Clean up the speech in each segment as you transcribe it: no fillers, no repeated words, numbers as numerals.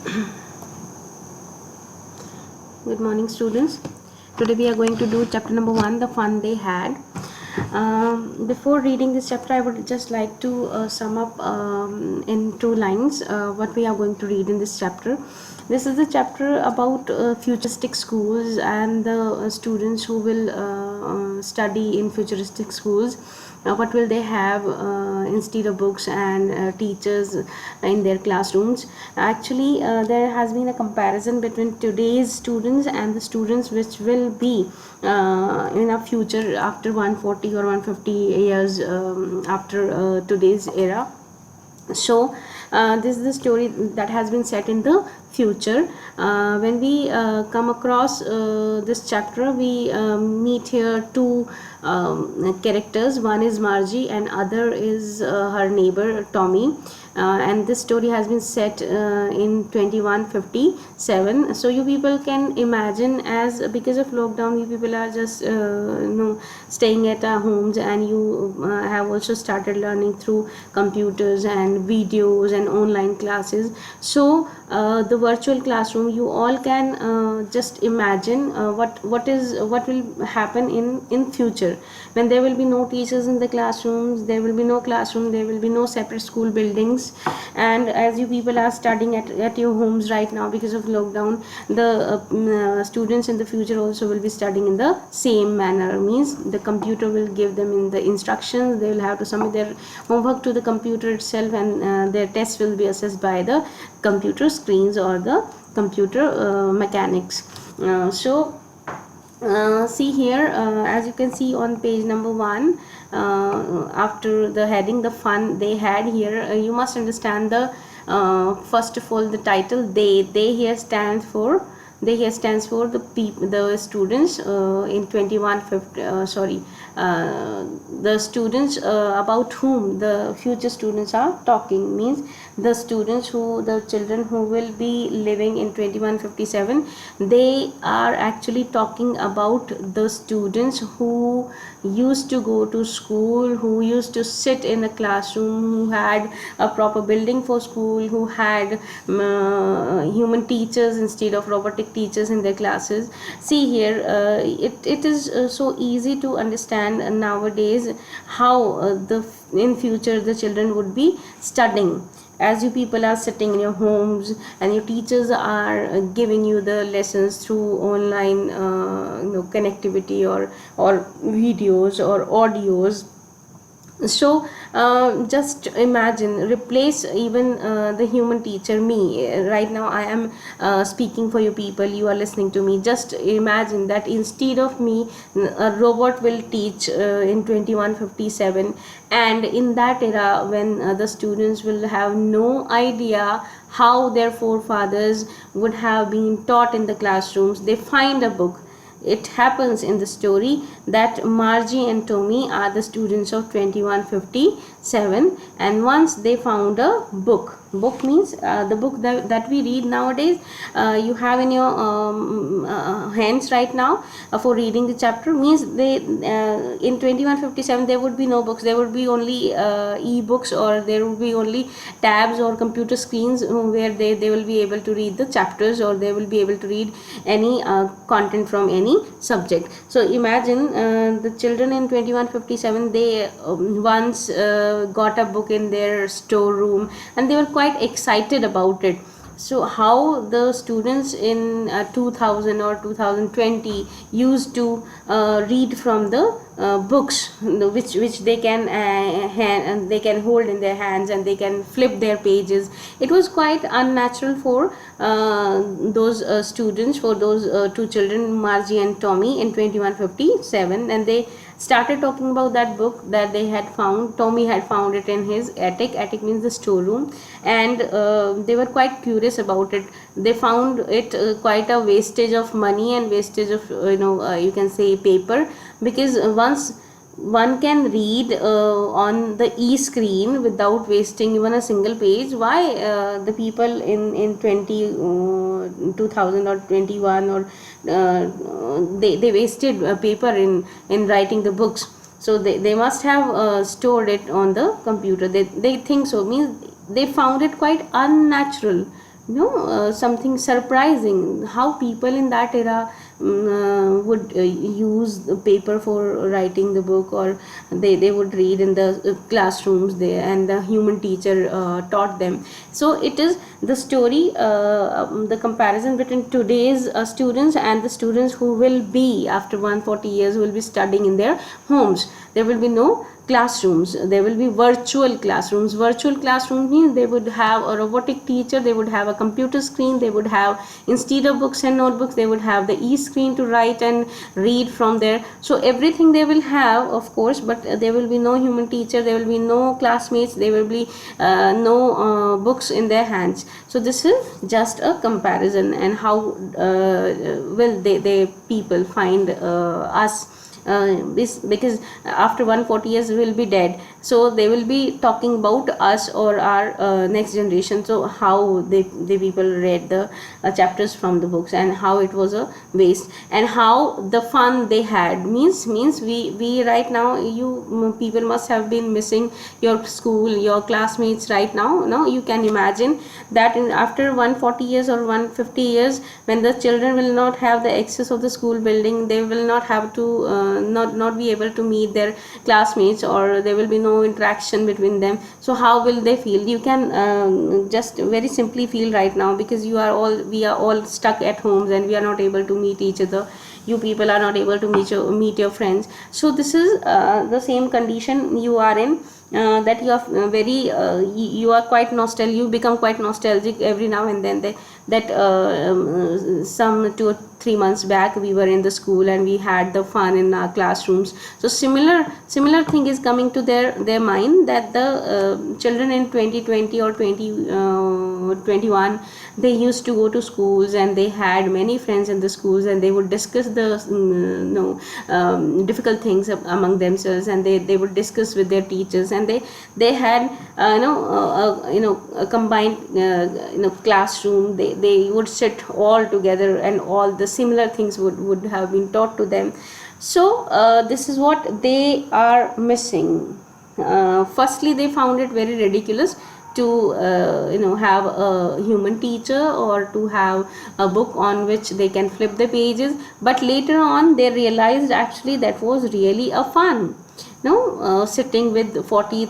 Good morning, students. Today we are going to do chapter number 1, the fun they had. Before reading this chapter, I would just like to sum up in 2 lines what we are going to read in this chapter. This is a chapter about futuristic schools and the students who will study in futuristic schools. What will they have instead of books and teachers in their classrooms? Actually, there has been a comparison between today's students and the students which will be in a future after 140 or 150 years after today's era. So this is the story that has been set in the future. When we come across this chapter, we meet here two characters. One is Margie and other is her neighbor Tommy. And this story has been set in 2157. So you people can imagine, as because of lockdown you people are just staying at our homes, and you have also started learning through computers and videos and online classes. So the virtual classroom, you all can just imagine what will happen in future, when there will be no teachers in the classrooms, there will be no classroom, there will be no separate school buildings. And as you people are studying at your homes right now because of lockdown, the students in the future also will be studying in the same manner. Means the computer will give them in the instructions, they will have to submit their homework to the computer itself, and their tests will be assessed by the computer screens or the computer mechanics. See here, as you can see on page number 1, after the heading the fun they had here, you must understand the first of all the title. They here stands for the students in 2150 the students about whom the future students are talking. Means the children who will be living in 2157, they are actually talking about the students who used to go to school, who used to sit in a classroom, who had a proper building for school, who had human teachers instead of robotic teachers in their classes. See here, it is so easy to understand nowadays how in future the children would be studying. As you people are sitting in your homes and your teachers are giving you the lessons through online connectivity or videos or audios. So just imagine, replace even the human teacher, me. Right now I am speaking for you people, you are listening to me. Just imagine that instead of me, a robot will teach in 2157. And in that era, when the students will have no idea how their forefathers would have been taught in the classrooms, they find a book. It happens in the story that Margie and Tommy are the students of 2157, and once they found a book. Book means the book that we read nowadays, you have in your hands right now for reading the chapter. Means they in 2157 there would be no books, there would be only e-books, or there would be only tabs or computer screens where they will be able to read the chapters, or they will be able to read any content from any subject. So imagine the children in 2157, they once got a book in their storeroom and they were quite excited about it. So how the students in 2000 or 2020 used to read from the books which they can they can hold in their hands, and they can flip their pages. It was quite unnatural for those students, for those two children, Margie and Tommy, in 2157, and they started talking about that book that they had found. Tommy had found it in his attic. Attic means the storeroom, and they were quite curious about it. They found it quite a wastage of money and wastage of you can say paper, because once one can read on the e-screen without wasting even a single page, why the people in 2000 or 21 or they wasted paper in writing the books? So they must have stored it on the computer. They think so. Means they found it quite unnatural something surprising, how people in that era would use the paper for writing the book, or they would read in the classrooms there, and the human teacher taught them. So it is the story, the comparison between today's students and the students who will be after 140 years, who will be studying in their homes. There will be no classrooms, there will be virtual classrooms. Virtual classrooms means they would have a robotic teacher, they would have a computer screen, they would have, instead of books and notebooks, they would have the e-screen to write and read from there. So everything they will have, of course, but there will be no human teacher, there will be no classmates, there will be no books in their hands. So this is just a comparison, and how will they people find us, because after 140 years we will be dead, so they will be talking about us or our next generation. So how the people read the chapters from the books, and how it was a waste, and how the fun they had, means we right now, you people must have been missing your school, your classmates right now. You can imagine that after 140 years or 150 years, when the children will not have the access of the school building, they will not have to not be able to meet their classmates, or there will be no interaction between them. So how will they feel? You can just very simply feel right now, because we are all stuck at homes, and we are not able to meet each other. You people are not able to meet your friends. So this is the same condition you are in, that you are you are quite nostalgic, you become quite nostalgic every now and then. Some 2 or 3 months back, we were in the school and we had the fun in our classrooms. So similar thing is coming to their mind, that the children in 2020 or 2021, they used to go to schools, and they had many friends in the schools, and they would discuss the difficult things among themselves, and they would discuss with their teachers, and they had a combined classroom. They would sit all together, and all the similar things would have been taught to them. So this is what they are missing. Firstly, they found it very ridiculous to have a human teacher, or to have a book on which they can flip the pages, but later on they realized actually that was really a fun. Sitting with 40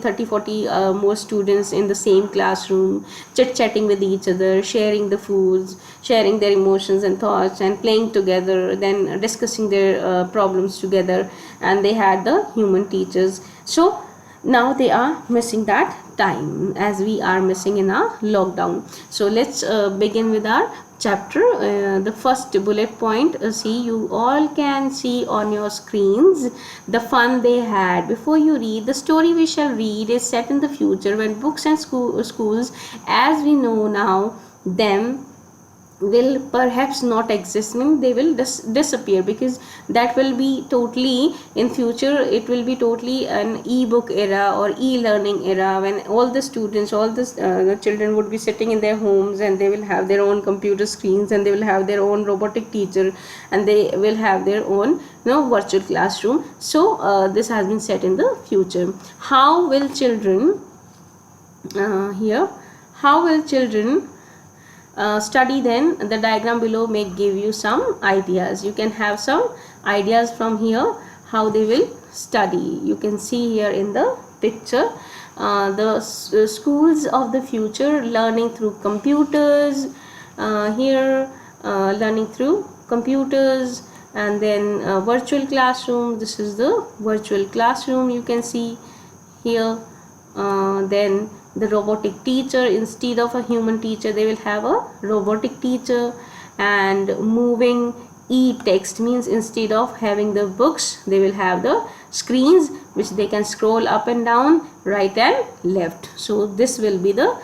more students in the same classroom, chit-chatting with each other, sharing the foods, sharing their emotions and thoughts, and playing together, then discussing their problems together, and they had the human teachers. So now they are missing that time, as we are missing in our lockdown. So let's begin with our chapter. The first bullet point, see, you all can see on your screens the fun they had. Before you read, the story we shall read is set in the future, when books and schools as we know now them will perhaps not exist, means they will disappear, because that will be totally, in future it will be totally an e-book era or e-learning era, when all the students, all the children would be sitting in their homes, and they will have their own computer screens, and they will have their own robotic teacher, and they will have their own virtual classroom. So this has been set in the future. How will children how will children study then? The diagram below may give you some ideas. You can have some ideas from here how they will study. You can see here in the picture the schools of the future, learning through computers. Learning through computers, and then virtual classroom. This is the virtual classroom, you can see here. Then the robotic teacher, instead of a human teacher they will have a robotic teacher. And moving e-text, means instead of having the books, they will have the screens which they can scroll up and down, right and left. So this will be the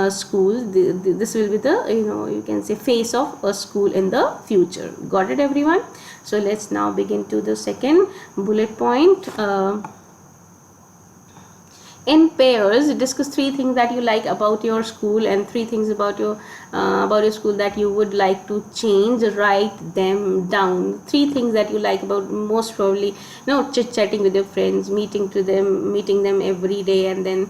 school. This will be the you can say face of a school in the future. Got it, everyone? So let's now begin to the second bullet point. in pairs discuss three things that you like about your school and three things about your school that you would like to change. Write them down. Three things that you like about, most probably, chit chatting with your friends, meeting them every day, and then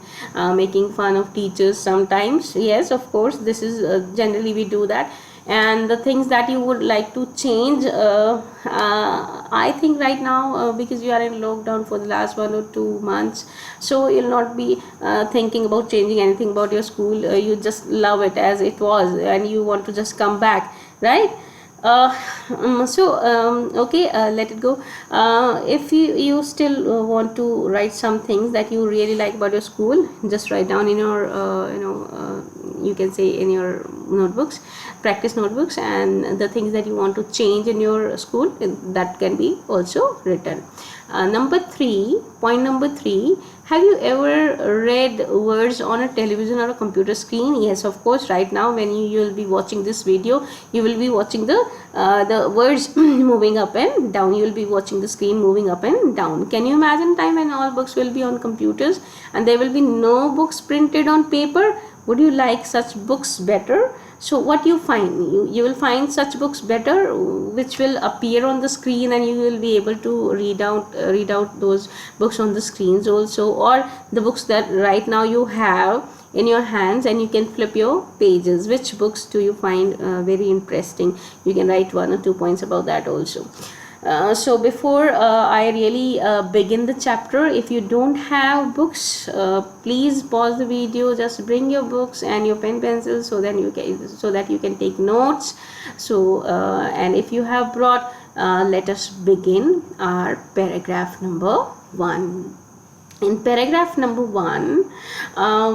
making fun of teachers sometimes. Yes, of course, this is generally we do that. And the things that you would like to change, I think right now, because you are in lockdown for the last 1 or 2 months, so you'll not be thinking about changing anything about your school. You just love it as it was and you want to just come back, right? Okay, let it go. If you still want to write some things that you really like about your school, just write down in your you can say in your notebooks, practice notebooks, and the things that you want to change in your school, that can be also written. Point number three, have you ever read words on a television or a computer screen? Yes, of course. Right now when you will be watching this video, you will be watching the words moving up and down. You will be watching the screen moving up and down. Can you imagine time when all books will be on computers and there will be no books printed on paper? Would you like such books better? So what you find, you will find such books better which will appear on the screen, and you will be able to read out those books on the screens also, or the books that right now you have in your hands and you can flip your pages. Which books do you find very interesting? You can write 1 or 2 points about that also. So before I really begin the chapter, if you don't have books, please pause the video, just bring your books and your pen pencils so that you can take notes. So and if you have brought, let us begin our paragraph number 1. In paragraph number 1,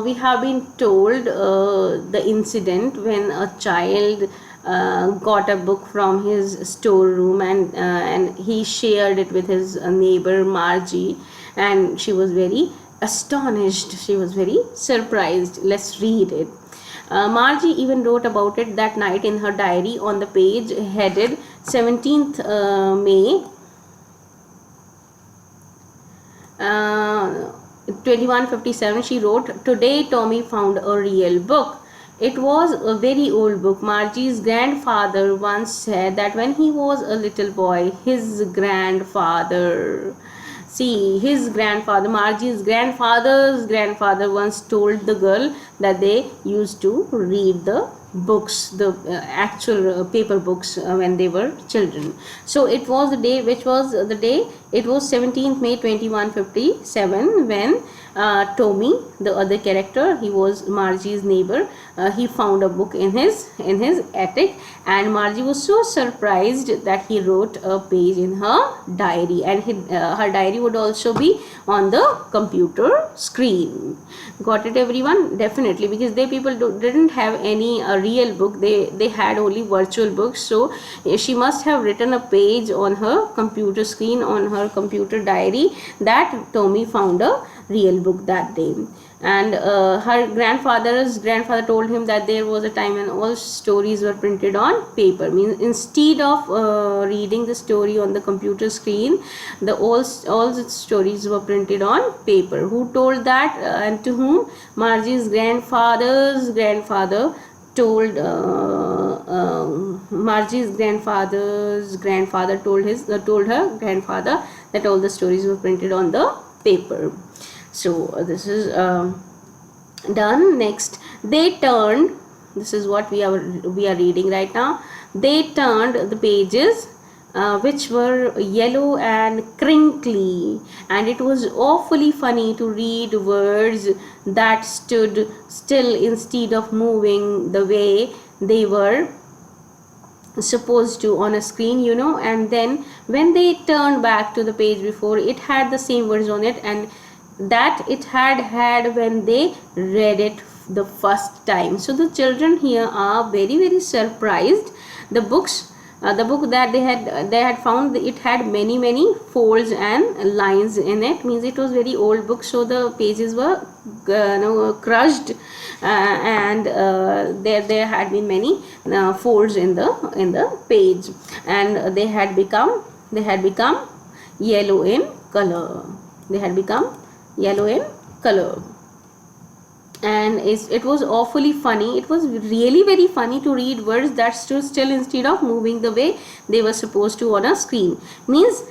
we have been told the incident when a child got a book from his storeroom, and he shared it with his neighbor Margie, and she was very astonished, she was very surprised. Let's read it. Margie even wrote about it that night in her diary on the page headed 17th May 2157. She wrote, "Today Tommy found a real book. It was a very old book. Margie's grandfather once said that when he was a little boy, his grandfather, Margie's grandfather's grandfather once told the girl that they used to read the books, the actual paper books when they were children." So it was the day, it was 17th May 2157 when Tommy, the other character, he was Margie's neighbor, he found a book in his attic, and Margie was so surprised that he wrote a page in her diary, and her diary would also be on the computer screen. Got it, everyone? Definitely, because people didn't have any real book, they had only virtual books. So she must have written a page on her computer screen, on her computer diary, that Tommy found a real book that day. And her grandfather told him that there was a time when all stories were printed on paper. Means instead of reading the story on the computer screen, all the stories were printed on paper. Who told that and to whom? Margie's grandfather's grandfather told Margie's grandfather's grandfather told her grandfather that all the stories were printed on the paper. So this is done. Next, they turned, this is what we are reading right now. They turned the pages which were yellow and crinkly, and it was awfully funny to read words that stood still instead of moving the way they were supposed to on a screen, and then when they turned back to the page before, it had the same words on it and that it had when they read it the first time. So the children here are very, very surprised. The book that they had found, it had many folds and lines in it. Means it was very old book, so the pages were crushed, and there had been many folds in the page, and they had become yellow in color. and it was awfully funny. It was really very funny to read words that stood still instead of moving the way they were supposed to on a screen. Means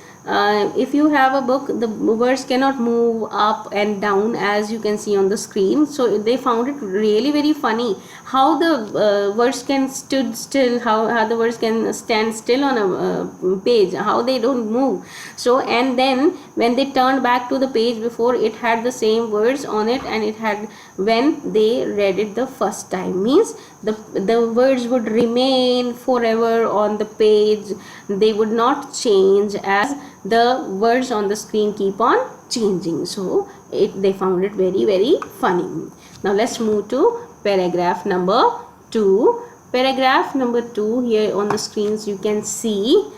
if you have a book, the words cannot move up and down as you can see on the screen. So they found it really very funny how the words can stood still, how the words can stand still on a page, how they don't move. So and then when they turned back to the page before, it had the same words on it, and it had when they read it the first time. Means the words would remain forever on the page. They would not change as the words on the screen keep on changing. So they found it very very funny. Now let's move to paragraph number 2. Paragraph number 2, here on the screens you can see.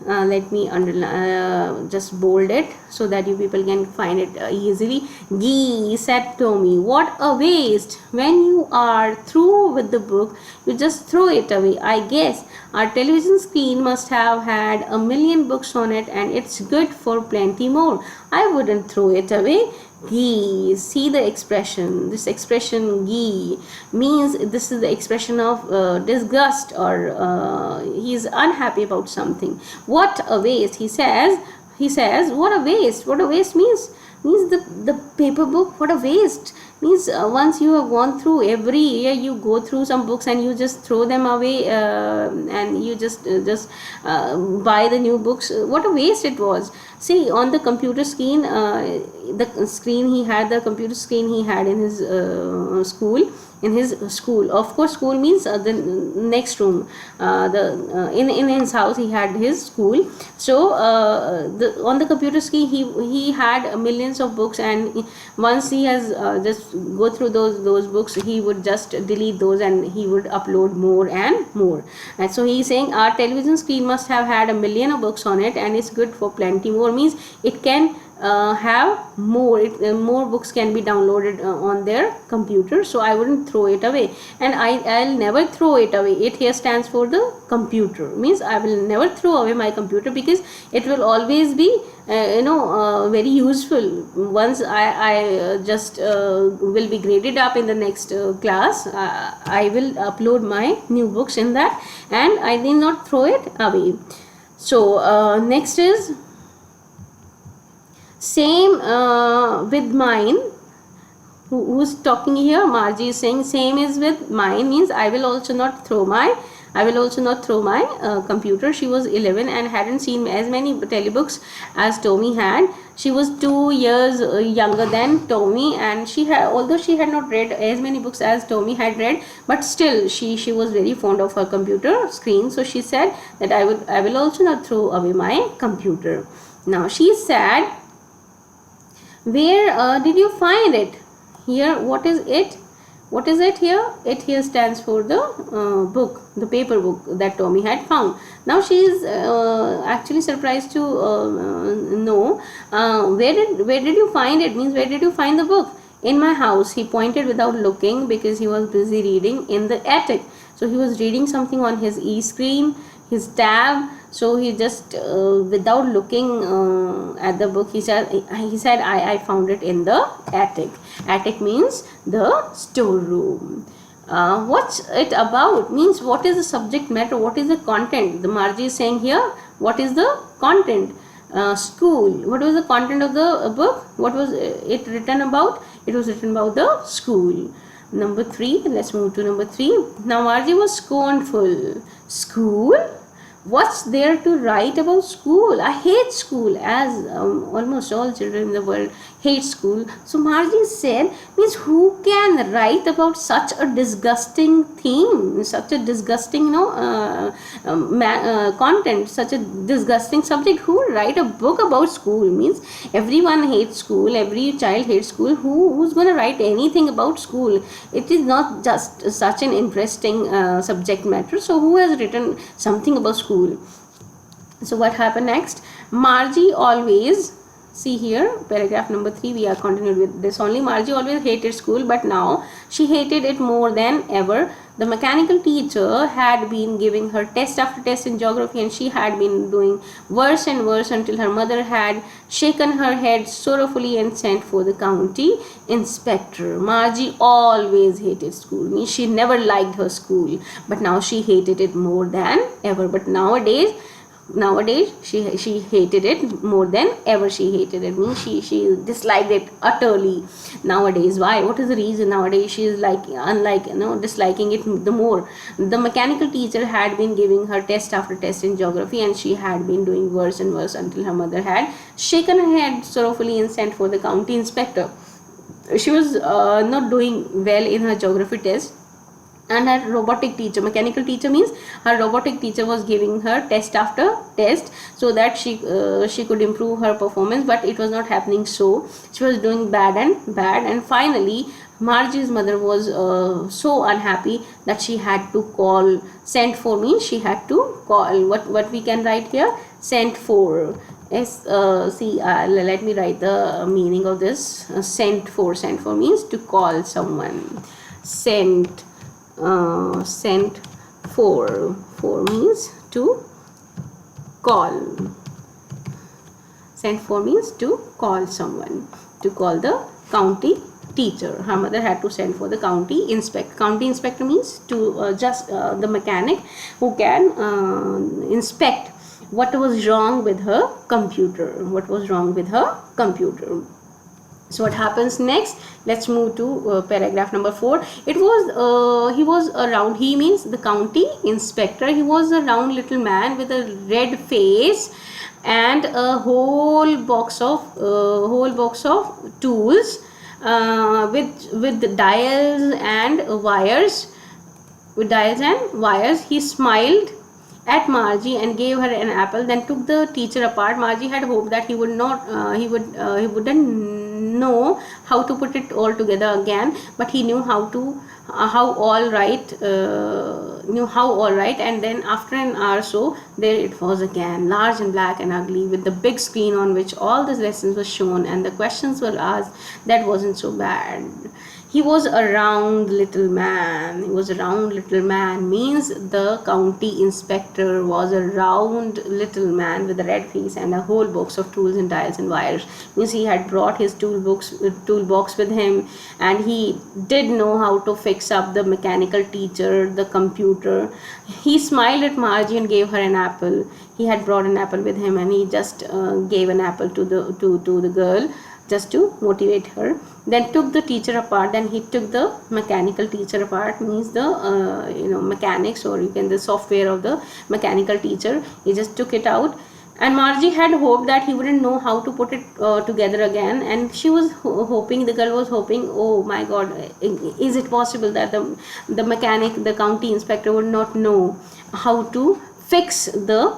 Let me underline, just bold it so that you people can find it easily. Gee, said Tommy, what a waste. When you are through with the book, you just throw it away. I guess our television screen must have had 1,000,000 books on it, and it's good for plenty more. I wouldn't throw it away. Gee, see the expression. This expression gee means this is the expression of disgust, or he is unhappy about something. What a waste, he says. What a waste. What a waste means the paper book. What a waste means once you have gone through, every year you go through some books and you just throw them away, and you just buy the new books. What a waste it was. See, on the computer screen, the computer screen he had in his school. Of course, school means the next room. In his house he had his school. So on the computer screen he had millions of books, and once he has just go through those books, he would just delete those and he would upload more and more. And so he is saying our television screen must have had 1,000,000 of books on it, and it's good for plenty more. Means it can have more books can be downloaded on their computer. So I wouldn't throw it away, and I'll never throw it away. It here stands for the computer. Means I will never throw away my computer, because it will always be very useful. Once I just will be graded up in the next class, I will upload my new books in that, and I need not throw it away. So next is same with mine. Who's talking here? Margie is saying same is with mine, means I will also not throw my computer. She was 11 and hadn't seen as many telebooks as Tommy had. She was 2 years younger than Tommy, and although she had not read as many books as Tommy had read, but still she was very fond of her computer screen. So she said that I will also not throw away my computer. Now she said, where did you find it? Here, what is it? What is it here? It here stands for the book, the paper book that Tommy had found. Now she is actually surprised to know where did you find it? Means where did you find the book? In my house. He pointed without looking, because he was busy reading in the attic. So he was reading something on his e-screen, his tab. So he just without looking at the book, he said I found it in the attic. Attic means the storeroom. What's it about? Means what is the subject matter? What is the content? The Margie is saying here, what is the content? School. What was the content of the book? What was it written about? It was written about the school. Number 3. Let's move to number 3. Now Margie was scornful. School? What's there to write about school? I hate school, as almost all children in the world hate school. So Margie said, means who can write about such a disgusting theme, such a disgusting content, such a disgusting subject? Who would write a book about school? Means everyone hates school, every child hates school. Who's going to write anything about school? It is not just such an interesting subject matter. So who has written something about school? So what happened next? Margie always, see here, paragraph number 3, we are continuing with this only. Margie always hated school, but now she hated it more than ever. the mechanical teacher had been giving her test after test in geography, and she had been doing worse and worse until her mother had shaken her head sorrowfully and sent for the county inspector. Margie always hated school. Means she never liked her school, but now she hated it more than ever. But nowadays she hated it more than ever. She hated it, means she disliked it utterly nowadays. Why? What is the reason? Nowadays she is like, unlike, disliking it the more. The mechanical teacher had been giving her test after test in geography, and she had been doing worse and worse until her mother had shaken her head sorrowfully and sent for the county inspector. She was not doing well in her geography test, and her robotic teacher, mechanical teacher means her robotic teacher, was giving her test after test so that she could improve her performance, but it was not happening. So she was doing bad, and finally Margie's mother was so unhappy that she had to call. Sent for means she had to call. What we can write here? Sent for. Let me write the meaning of this. Sent for means to call someone. Sent for means to call. Sent for means to call someone, to call the county teacher. Her mother had to send for the county inspector. County inspector means to just the mechanic who can inspect what was wrong with her computer. So what happens next? Let's move to paragraph number 4. He was around. He means the county inspector. He was a round little man with a red face and a whole box of tools with dials and wires. He smiled at Margie and gave her an apple, then took the teacher apart. Margie had hoped that he wouldn't know how to put it all together again, but he knew how all right, and then after an hour or so, there it was again, large and black and ugly, with the big screen on which all the lessons were shown and the questions were asked. That wasn't so bad. He was a round little man. Means the county inspector was a round little man with a red face and a whole box of tools and dials and wires. Means he had brought his toolbox with him, and he did know how to fix up the mechanical teacher, the computer. He smiled at Margie and gave her an apple. He had brought an apple with him, and he just gave an apple to the girl, just to motivate her. Then took the teacher apart. Then he took the mechanical teacher apart, means the mechanics, or you can the software of the mechanical teacher. He just took it out, and Margie had hoped that he wouldn't know how to put it together again, and she was hoping, the girl was hoping, oh my god, is it possible that the mechanic, the county inspector, would not know how to fix the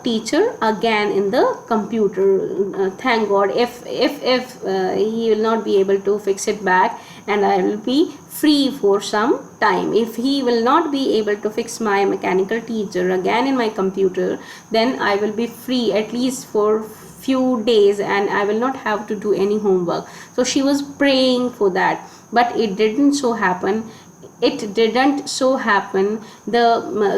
teacher again in the computer. Thank god, if he will not be able to fix it back, and I will be free for some time. If he will not be able to fix my mechanical teacher again in my computer, then I will be free at least for few days, and I will not have to do any homework. So she was praying for that, but it didn't so happen. The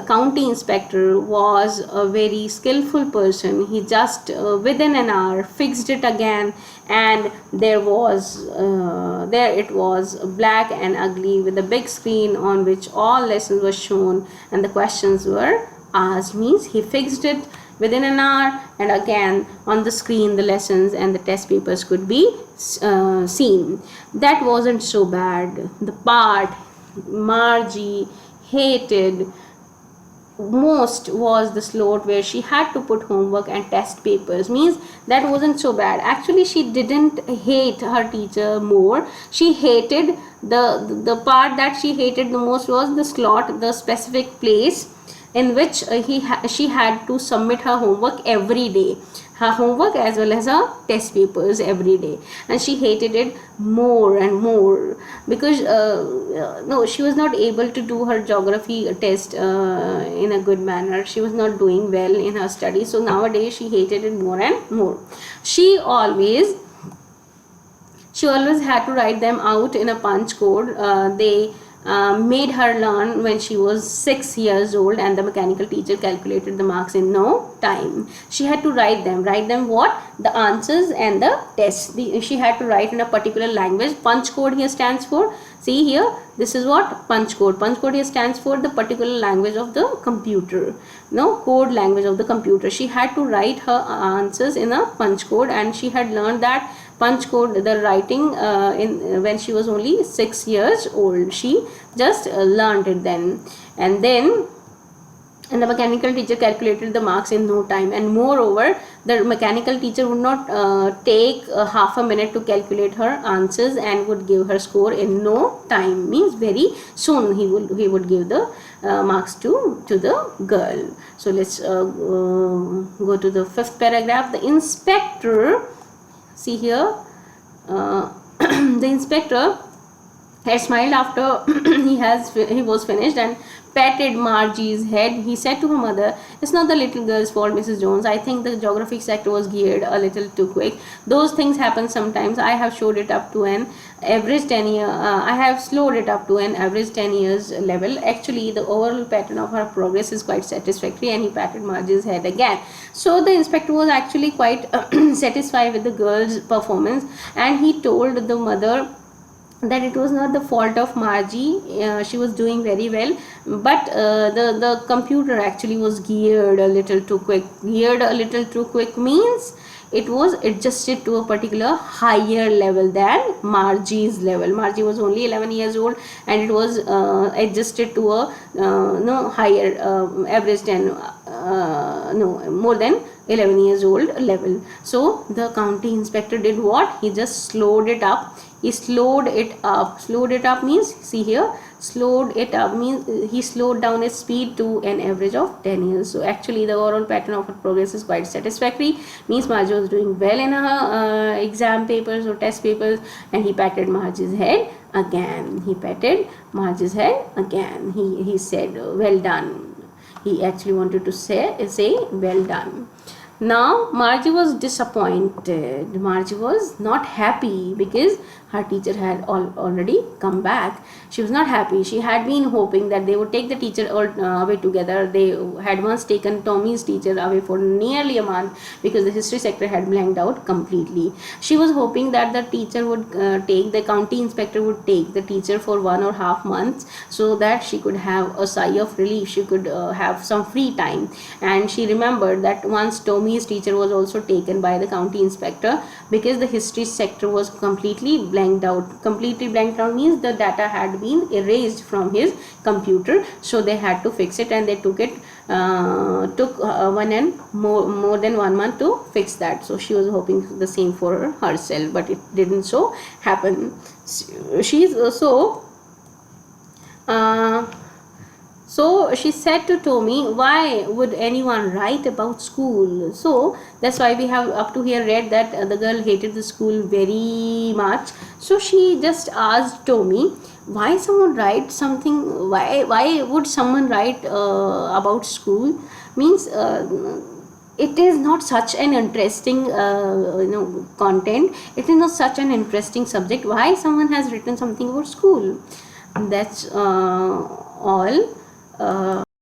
county inspector was a very skillful person. He just within an hour fixed it again, and there it was, black and ugly, with a big screen on which all lessons were shown and the questions were asked. Means he fixed it within an hour, and again on the screen the lessons and the test papers could be seen. That wasn't so bad. The part Margie hated most was the slot where she had to put homework and test papers. Means that wasn't so bad. Actually, she didn't hate her teacher more. She hated the part that she hated the most was the slot, the specific place in which she had to submit her homework every day, her homework as well as her test papers every day, and she hated it more and more because she was not able to do her geography test in a good manner. She was not doing well in her studies, so nowadays she hated it more and more. She always had to write them out in a punch code. made her learn when she was 6 years old, and the mechanical teacher calculated the marks in no time. She had to write them what? The answers and the tests. She had to write in a particular language. Punch code here stands for, see here, this is what? Punch code. Punch code here stands for the particular language of the computer, no, code language of the computer. She had to write her answers in a punch code, and she had learned that punch code, the writing, in when she was only 6 years old. She just learned it then. And the mechanical teacher calculated the marks in no time. And moreover, the mechanical teacher would not take half a minute to calculate her answers, and would give her score in no time, means very soon he would give the marks to the girl. So let's go to the 5th paragraph. The inspector, see here, the inspector had smiled after he was finished, and patted Margie's head. He said to her mother, "It's not the little girl's fault, Mrs. Jones. I think the geography sector was geared a little too quick. Those things happen sometimes. I have slowed it up to an average 10 years level. Actually, the overall pattern of her progress is quite satisfactory." And he patted Margie's head again. So the inspector was actually quite satisfied with the girl's performance, and he told the mother that it was not the fault of Margie. She was doing very well, but the computer actually was geared a little too quick. Geared a little too quick means it was adjusted to a particular higher level than Margie's level. Margie was only 11 years old, and it was adjusted to a higher average 10 more than 11 years old level. So the county inspector did what? He just slowed it up. He slowed it up. Slowed it up means, see here, slowed it up means he slowed down his speed to an average of 10 years. So actually the overall pattern of her progress is quite satisfactory, means Margie was doing well in her exam papers or test papers. And he patted Margie's head again. He patted Margie's head again. He said, "Well done." He actually wanted to say well done. Now Margie was disappointed. Margie was not happy because her teacher had already come back. She was not happy. She had been hoping that they would take the teacher away together. They had once taken Tommy's teacher away for nearly a month because the history sector had blanked out completely. She was hoping that the teacher would the county inspector would take the teacher for 1.5 months, so that she could have a sigh of relief. She could have some free time. And she remembered that once Tommy's teacher was also taken by the county inspector because the history sector was completely blanked out. Completely blanked out means the data had been erased from his computer, so they had to fix it, and they took more than 1 month to fix that. So she was hoping the same for herself, but it didn't so happen. So she said to Tommy, "Why would anyone write about school?" So that's why we have up to here read that the girl hated the school very much. So she just asked Tommy, why someone write something, why would someone write about school? Means it is not such an interesting content. It is not such an interesting subject. Why someone has written something about school? That's all.